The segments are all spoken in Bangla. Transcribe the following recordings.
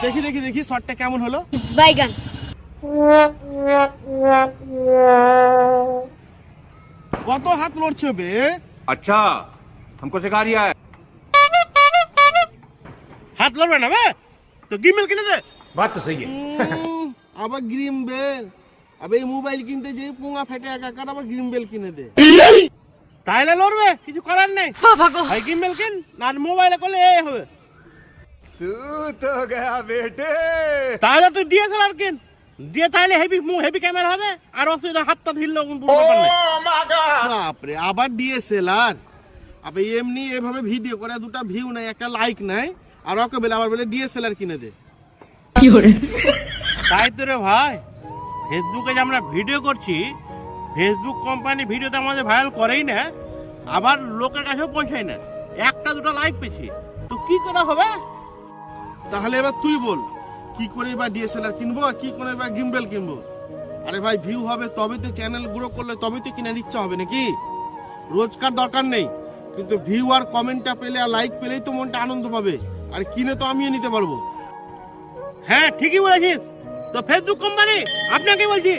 দেখি দেখি দেখি শটটা কেমন হলো। বাইগান। কত হাত লড়ছে বে? अच्छा हमको सिखा रिया है। হাত লড়বে না বে? তো গিম্বেল কিনে দে। बात तो सही है। আবার গিম্বেল, আবে এই মোবাইল কিনতে যে পুঙ্গা ফেটে একাকার, আবার গিম্বেল কিনে দে। তাইলে লড়বে, কিছু করার নেই। ভাই গিম্বেল কিন, না মোবাইলে করলে এই হবে। तू तो गया बेटे। তাহলে তুই ডিএসএলআর কিন, দিয়ে তাইলে হেভি ক্যামেরা হবে, আর অসুবিধা হাতটা ধরলে বুঝতে পারবে। বাপরে, আবার ডিএসএলআর। আবে এমনি এভাবে ভিডিও করে দুটো ভিউ নাই, একটা লাইক নাই, আর ওকে বলে আবার বলে ডিএসএলআর কিনে দে। কি করে? তাই তো রে ভাই, ফেসবুকে যে আমরা ভিডিও করছি, ফেসবুক কোম্পানি ভিডিওটা আমাদের ভাইরাল করেই না, আবার লোকের কাছেও পৌঁছায় না। একটা দুটো লাইক পেয়েছি, তো কি করা হবে? তাহলে এবার তুই বল, কি করে এবার ডিএসএলআর কিনবো আর কি করে এবার গিম্বেল কিনবো? আরে ভাই, ভিউ হবে তবে তো, চ্যানেল গ্রো করলে তবেই তো কেনার ইচ্ছা হবে নাকি? রোজকার দরকার নেই, কিন্তু ভিউ আর কমেন্টটা পেলে আর লাইক পেলেই তো মনটা আনন্দ পাবে, আর কিনে তো আমিও নিতে পারবো। হ্যাঁ ঠিকই বলেছিস। তো ফেসবুক কোম্পানি, আপনাকে বলছি,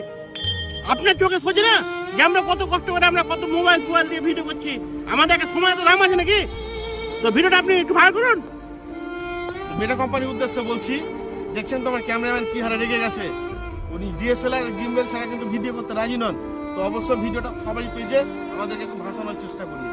আপনার চোখে সোজে না যে আমরা কত কষ্ট করে আমরা কত মোবাইল দিয়ে ভিডিও করছি, আমাদের একটা সময় তো দাম আছে নাকি? তো ভিডিওটা আপনি একটু ভালো করুন। মেটা কোম্পানির উদ্দেশ্যে বলছি, দেখছেন তো আমার ক্যামেরাম্যান কি হারে রেগে গেছে। উনি ডিএসএলআর গিম্বেল ছাড়া কিন্তু ভিডিও করতে রাজি নন। তো অবশ্যই ভিডিওটা সবাই পেজে আমাদেরকে একটু ভাসানোর চেষ্টা করি।